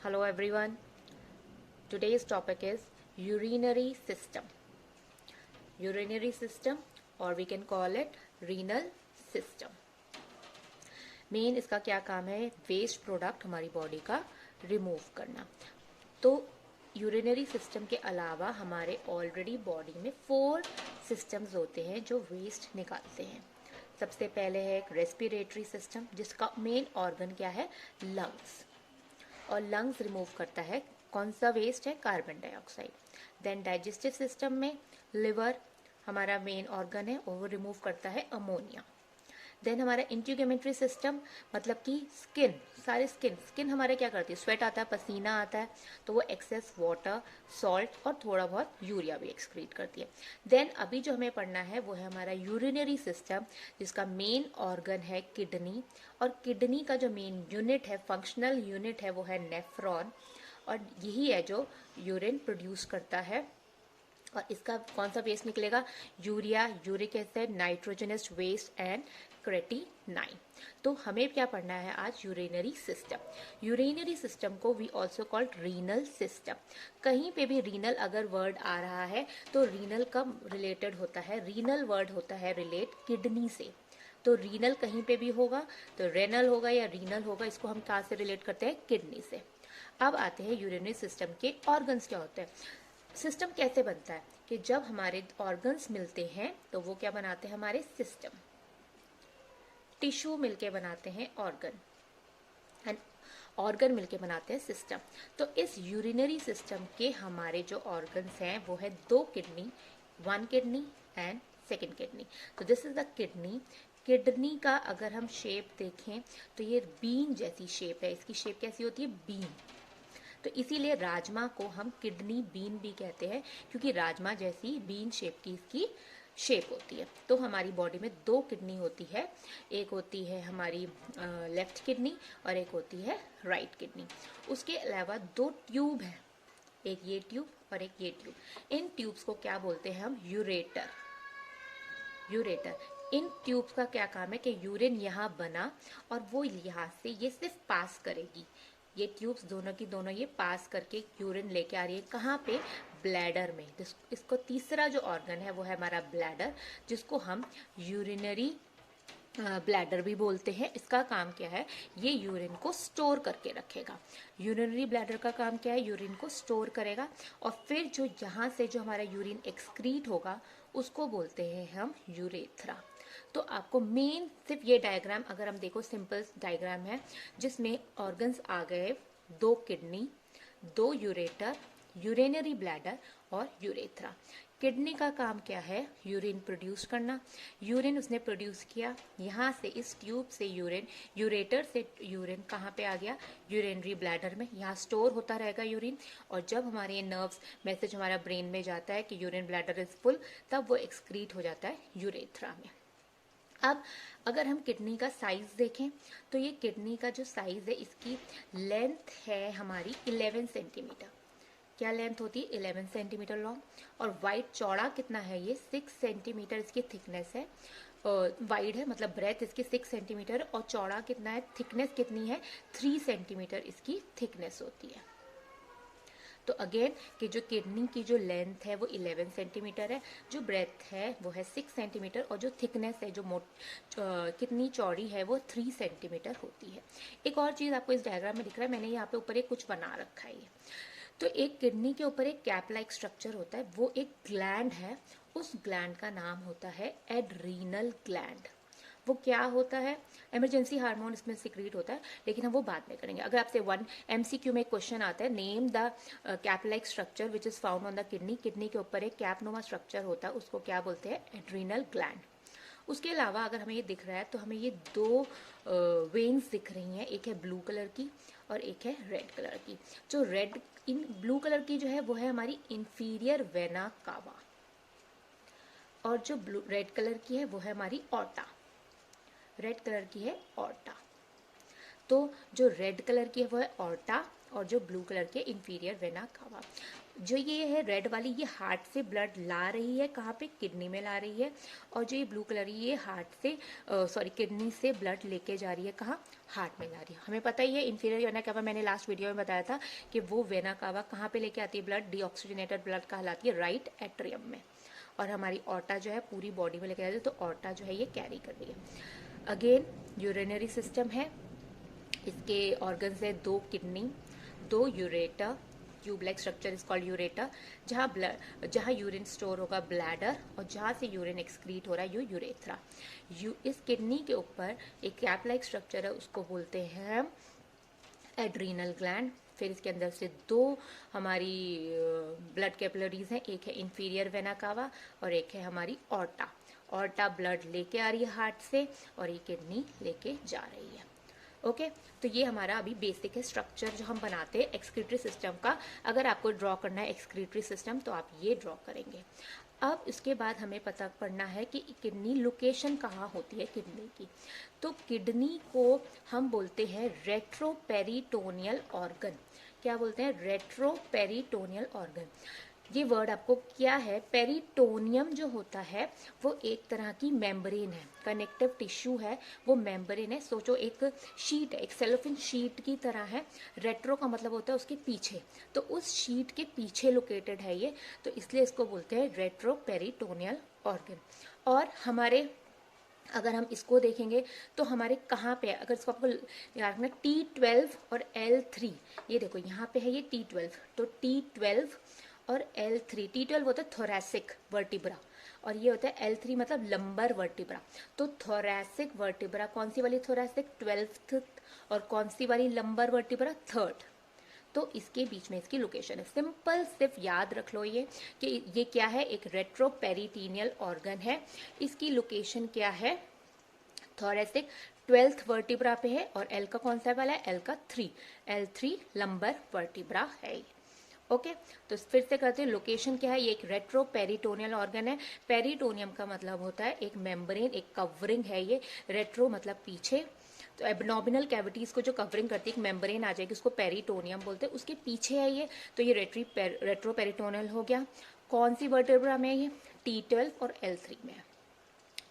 Hello everyone. Today's topic is urinary system. Urinary system or we can call it renal system. Main इसका क्या काम है? Waste product हमारी body का remove करना। तो यूरिनरी सिस्टम के अलावा हमारे ऑलरेडी बॉडी में 4 सिस्टम्स होते हैं जो वेस्ट निकालते हैं। सबसे पहले है एक रेस्पिरेटरी सिस्टम जिसका मेन ऑर्गन क्या है? लंग्स। और लंग्स रिमूव करता है कौन सा वेस्ट है? Carbon dioxide. Then digestive system में लिवर हमारा मेन ऑर्गन है और वो रिमूव करता है अमोनिया। देन हमारा इंटीग्यूमेंट्री सिस्टम मतलब कि स्किन, सारे स्किन हमारे क्या करती है? स्वेट आता है, पसीना आता है, तो वो एक्सेस वाटर, सॉल्ट और थोड़ा बहुत यूरिया भी एक्सक्रीट करती है। देन अभी जो हमें पढ़ना है वो है हमारा यूरिनरी सिस्टम जिसका मेन ऑर्गन है किडनी। और किडनी का जो मेन यूनिट है, फंक्शनल यूनिट है, वो है नेफ्रॉन। और यही है जो यूरिन प्रोड्यूस करता है। और इसका कौन सा वेस्ट निकलेगा? Urea, uric acid, nitrogenous waste and creatinine. तो हमें क्या पढ़ना है आज? Urinary system. यूरिनरी सिस्टम को we also called renal system. कहीं पे भी रीनल अगर वर्ड आ रहा है तो रीनल कब रिलेटेड होता है? रीनल वर्ड होता है रिलेट किडनी से। तो रीनल कहीं पे भी होगा तो रेनल होगा या रीनल होगा, इसको हम कहाँ से रिलेट करते हैं? किडनी से। अब आते हैं यूरिनरी सिस्टम के ऑर्गन्स क्या होते हैं। सिस्टम कैसे बनता है कि जब हमारे ऑर्गन्स मिलते हैं तो वो क्या बनाते हैं? हमारे सिस्टम। टिश्यू मिलके बनाते हैं ऑर्गन एंड ऑर्गन मिलके बनाते हैं सिस्टम। तो इस यूरिनरी सिस्टम के हमारे जो ऑर्गन्स हैं वो है 2 kidney, 1 kidney and 2nd kidney. तो this is the kidney. Kidney का अगर हम शेप देखें तो ये बीन जैसी शेप है। इसकी शेप कैसी होती है? बीन। तो इसीलिए राजमा को हम किडनी बीन भी कहते हैं क्योंकि राजमा जैसी बीन शेप की इसकी शेप होती है। तो हमारी बॉडी में 2 किडनी होती है। एक होती है हमारी लेफ्ट किडनी और एक होती है राइट किडनी। उसके अलावा 2 ट्यूब है, एक ये ट्यूब और एक ये ट्यूब। इन ट्यूब्स को क्या बोलते हैं हम? यूरेटर। यूरेटर। इन ट्यूब्स का क्या काम है कि यूरिन यहाँ बना और वो यहाँ से ये सिर्फ पास करेगी। ये ट्यूब्स दोनों की दोनों ये पास करके यूरिन लेके आ रही है। कहाँ पे? ब्लैडर में। इसको तीसरा जो ऑर्गन है वो है हमारा ब्लैडर, जिसको हम यूरिनरी ब्लैडर भी बोलते हैं। इसका काम क्या है? ये यूरिन को स्टोर करके रखेगा। यूरिनरी ब्लैडर का काम क्या है? यूरिन को स्टोर करेगा और फिर जो यहाँ से जो हमारा यूरिन एक्सक्रीट होगा उसको बोलते हैं हम यूरेथ्रा। तो आपको मेन सिर्फ ये डायग्राम अगर हम देखो, सिंपल डायग्राम है जिसमें ऑर्गन्स आ गए 2 किडनी, 2 यूरेटर, यूरिनरी ब्लैडर और यूरेथ्रा। किडनी का काम क्या है? यूरिन प्रोड्यूस करना। यूरिन उसने प्रोड्यूस किया, यहाँ से इस ट्यूब से यूरिन, यूरेटर से यूरिन कहाँ पे आ गया? यूरिनरी ब्लैडर में। यहाँ स्टोर होता रहेगा यूरिन और जब हमारे ये नर्व्स मैसेज हमारा ब्रेन में जाता है कि यूरिन ब्लैडर इज फुल, तब वो एक्सक्रीट हो जाता है यूरेथ्रा में। अब अगर हम किडनी का साइज देखें तो ये किडनी का जो साइज है इसकी लेंथ है हमारी 11 सेंटीमीटर। क्या लेंथ होती है? 11 सेंटीमीटर लॉन्ग। और वाइड चौड़ा कितना है? ये 6 सेंटीमीटर इसकी थिकनेस है। वाइड है मतलब ब्रेथ इसकी 6 सेंटीमीटर और चौड़ा कितना है? थिकनेस कितनी है? 3 सेंटीमीटर इसकी थिकनेस होती है। तो अगेन कि जो किडनी की जो लेंथ है वो 11 सेंटीमीटर है, जो ब्रेथ है वो है 6 सेंटीमीटर और जो थिकनेस है, जो कितनी चौड़ी है, वो 3 सेंटीमीटर होती है। एक और चीज़ आपको इस डायग्राम में दिख रहा है, मैंने यहाँ पे ऊपर एक कुछ बना रखा है। तो एक किडनी के ऊपर एक कैप लाइक स्ट्रक्चर होता है, वो एक ग्लैंड है। उस ग्लैंड का नाम होता है एड्रीनल ग्लैंड। वो क्या होता है? इमरजेंसी हार्मोन इसमें सिक्रीट होता है, लेकिन हम वो बाद में करेंगे। अगर आपसे 1 MCQ में एक क्वेश्चन आता है, name the cap like structure which is found on the kidney. Kidney के ऊपर एक कैप नुमा स्ट्रक्चर होता है, उसको क्या बोलते हैं? Adrenal gland. उसके अलावा अगर हमें ये दिख रहा है तो हमें ये 2 वेन्स दिख रही हैं, एक है ब्लू कलर की और एक है रेड कलर की। जो रेड इन ब्लू कलर की जो है वो है हमारी इंफीरियर वेना कावा और जो ब्लू रेड कलर की है वो है हमारी ऑर्टा। रेड कलर की है ऑर्टा। तो जो रेड कलर की है वो है ऑर्टा और जो ब्लू कलर के इंफीरियर वेना कावा। जो ये है रेड वाली, ये हार्ट से ब्लड ला रही है, कहाँ पे, किडनी में ला रही है। और जो ये ब्लू कलर ये हार्ट से किडनी से ब्लड लेके जा रही है, कहाँ, हार्ट में जा रही है। हमें पता ही है इंफीरियर वेना कावा, मैंने लास्ट वीडियो में बताया था कि वो वेना कावा कहाँ पे लेके आती है ब्लड, डीऑक्सीजनेटेड ब्लड कहलाती है राइट एट्रियम में। और हमारी ऑर्टा जो है पूरी बॉडी में लेके जाती है, तो ऑर्टा जो है ये कैरी कर रही है। अगेन यूरिनरी सिस्टम है, इसके ऑर्गन्स है 2 kidney, 2 ureter, tube like structure is called ureter, जहाँ यूरिन स्टोर होगा ब्लैडर, और जहाँ से यूरिन एक्सक्रीट हो रहा है यूरेथ्रा। इस किडनी के ऊपर एक कैप लाइक स्ट्रक्चर है, उसको बोलते हैं एड्रीनल ग्लैंड। फिर इसके अंदर से 2 हमारी ब्लड कैपिलरीज हैं, एक है इंफीरियर वेना कावा और एक है हमारी ऑर्टा। ऑर्टा ब्लड लेके आ रही है हार्ट से और ये किडनी लेके जा रही है। ओके तो ये हमारा अभी बेसिक है स्ट्रक्चर जो हम बनाते हैं एक्सक्रीटरी सिस्टम का। अगर आपको ड्रॉ करना है एक्सक्रीटरी सिस्टम तो आप ये ड्रॉ करेंगे। अब इसके बाद हमें पता करना है कि किडनी लोकेशन कहाँ होती है किडनी की। तो किडनी को हम बोलते हैं रेट्रोपेरिटोनियल ऑर्गन। क्या बोलते हैं, रेट्रोपेरिटोनियल ऑर्गन। ये वर्ड आपको क्या है, पेरिटोनियम जो होता है वो एक तरह की मेम्ब्रेन है, कनेक्टिव टिश्यू है, वो मेम्ब्रेन है। सोचो एक शीट है, एक सेलोफिन शीट की तरह है। रेट्रो का मतलब होता है उसके पीछे, तो उस शीट के पीछे लोकेटेड है ये, तो इसलिए इसको बोलते हैं रेट्रोपेरिटोनियल ऑर्गन। और हमारे अगर हम इसको देखेंगे तो हमारे कहाँ पे है, अगर इसको आपको याद रखना T12 और L3, ये देखो यहाँ पे है ये T12, तो T12 और L3, T12 होता है थोरैसिक वर्टिब्रा और ये होता है L3 मतलब लंबर वर्टिब्रा। तो थोरैसिक वर्टिब्रा कौन सी वाली, थोरैसिक 12th, और कौन सी वाली लंबर वर्टिब्रा 3rd। तो इसके बीच में इसकी लोकेशन है। सिंपल सिर्फ याद रख लो ये कि ये क्या है, एक रेट्रोपेरिटोनियल ऑर्गन है। इसकी लोकेशन क्या है, थोरैसिक 12th वर्टिब्रा पे है, और एल का कौन सा वाला है, एल का 3, L3 लंबर वर्टिब्रा है ये। ओके तो फिर से करते हैं, लोकेशन क्या है, ये एक रेट्रोपेरिटोनियल ऑर्गन है। पेरिटोनियम का मतलब होता है एक मेम्ब्रेन, एक कवरिंग है ये। रेट्रो मतलब पीछे, तो एब्डोमिनल कैविटीज को जो कवरिंग करती है एक मेम्ब्रेन आ जाएगी, उसको पेरिटोनियम बोलते हैं, उसके पीछे है ये। तो ये रेट्रोपेरिटोनियल हो गया। कौन सी वर्टिब्रा में है ये, T12 और L3 में है।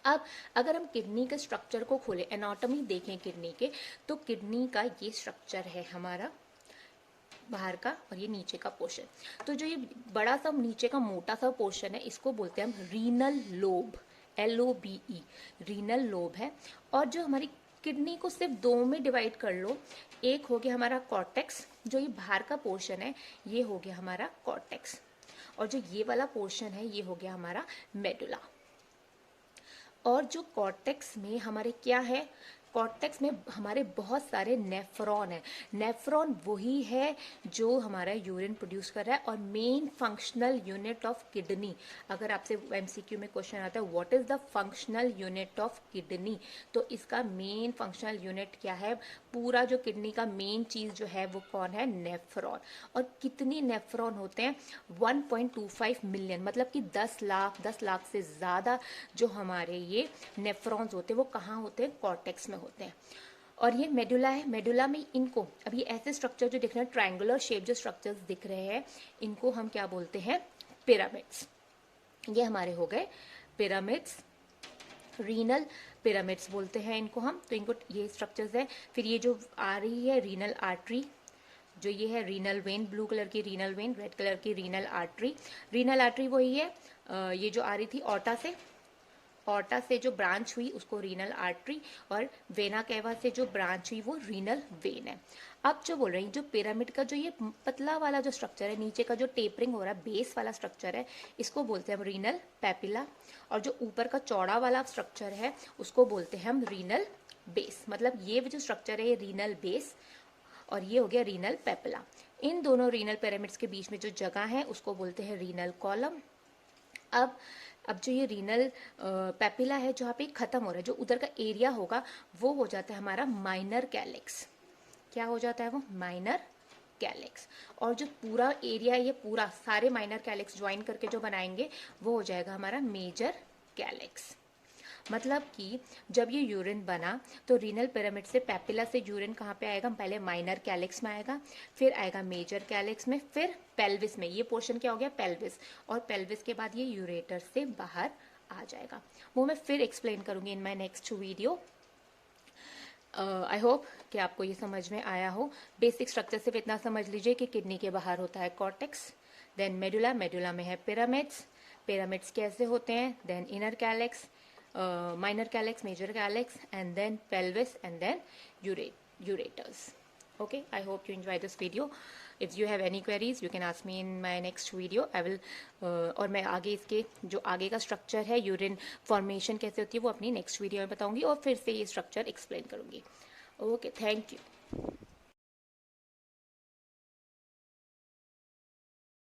अब अगर हम किडनी के स्ट्रक्चर को खोलें, एनाटॉमी देखें किडनी के, तो किडनी का ये स्ट्रक्चर है हमारा बाहर का, और ये नीचे का पोर्शन। तो जो ये बड़ा सा नीचे का मोटा सा पोर्शन है इसको बोलते हैं हम renal lobe, LOBE, renal lobe है। और जो हमारी किडनी को सिर्फ 2 में डिवाइड कर लो, एक हो गया हमारा कॉर्टेक्स, जो ये बाहर का पोर्शन है ये हो गया हमारा कॉर्टेक्स, और जो ये वाला पोर्शन है ये हो गया हमारा मेडुला। और जो कॉर्टेक्स में हमारे क्या है, कॉर्टेक्स में हमारे बहुत सारे नेफ्रॉन है। नेफ्रॉन वही है जो हमारा यूरिन प्रोड्यूस कर रहा है, और main functional unit of kidney. अगर आपसे MCQ में क्वेश्चन आता है what is the functional unit of kidney, तो इसका मेन फंक्शनल यूनिट क्या है, पूरा जो किडनी का मेन चीज जो है वो कौन है, नेफ्रॉन। और कितने नेफ्रॉन होते हैं, 1.25 मिलियन, मतलब कि 10 लाख से ज्यादा जो हमारे ये नेफ्रॉन्स होते हैं वो कहाँ होते हैं, कॉर्टेक्स में होते हैं। और ये मेडुला है, मेडुला में इनको अभी ऐसे स्ट्रक्चर जो दिख रहे हैं, ट्रायंगुलर शेप जो स्ट्रक्चर्स दिख रहे हैं, इनको हम क्या बोलते हैं, पिरामिड्स। ये हमारे हो गए पिरामिड्स, रीनल पिरामिड्स बोलते हैं इनको हम। तो इनको ये स्ट्रक्चर्स है। फिर ये जो आ रही है रीनल आर्टरी, जो ये है रीनल वेन, ब्लू कलर की रीनल वेन, रेड कलर की रीनल आर्टरी। रीनल आर्टरी वही है ये जो आ रही थी ऑर्टा से जो ब्रांच हुई उसको रीनल आर्टरी, और वेना कैवा से जो ब्रांच हुई वो रीनल वेन है। अब जो बोल रही हैं, जो पिरामिड का जो ये पतला वाला जो स्ट्रक्चर है, नीचे का जो टेपरिंग हो रहा है, बेस वाला स्ट्रक्चर है, इसको बोलते हैं हम रीनल पैपिला। और जो ऊपर का चौड़ा वाला स्ट्रक्चर है उसको बोलते हैं हम रीनल बेस। मतलब ये जो स्ट्रक्चर है ये रीनल बेस, और ये हो गया रीनल पैपिला। इन दोनों रीनल पिरामिड्स के बीच में जो जगह है उसको बोलते हैं रीनल कॉलम। अब जो ये रीनल पैपिला है जहाँ पे खत्म हो रहा है, जो उधर का एरिया होगा वो हो जाता है हमारा माइनर कैलिक्स। क्या हो जाता है वो, माइनर कैलिक्स। और जो पूरा एरिया है ये पूरा सारे माइनर कैलिक्स ज्वाइन करके जो बनाएंगे वो हो जाएगा हमारा मेजर कैलिक्स। मतलब कि जब ये यूरिन बना तो रीनल पिरामिड से पेपिला से यूरिन कहाँ पे आएगा, पहले माइनर कैलिक्स में आएगा, फिर आएगा मेजर कैलिक्स में, फिर पेल्विस में। ये पोर्शन क्या हो गया, पेल्विस, और पेल्विस के बाद ये यूरेटर से बाहर आ जाएगा। वो मैं फिर एक्सप्लेन करूंगी in my next video. I hope कि आपको ये समझ में आया हो। बेसिक स्ट्रक्चर सिर्फ इतना समझ लीजिए कि किडनी के बाहर होता है कॉर्टेक्स, देन मेडुला, मेडुला में है पिरामिड्स, पिरामिड्स कैसे होते हैं, then inner calyx, minor calyx, major calyx, and then pelvis, and then ureters. Okay, I hope you enjoy this video. If you have any queries, you can ask me in my next video. I will और मैं आगे इसके जो आगे का structure है, urine formation कैसे होती है, वो अपनी नेक्स्ट वीडियो में बताऊंगी और फिर से ये स्ट्रक्चर एक्सप्लेन करूंगी। Okay, thank you.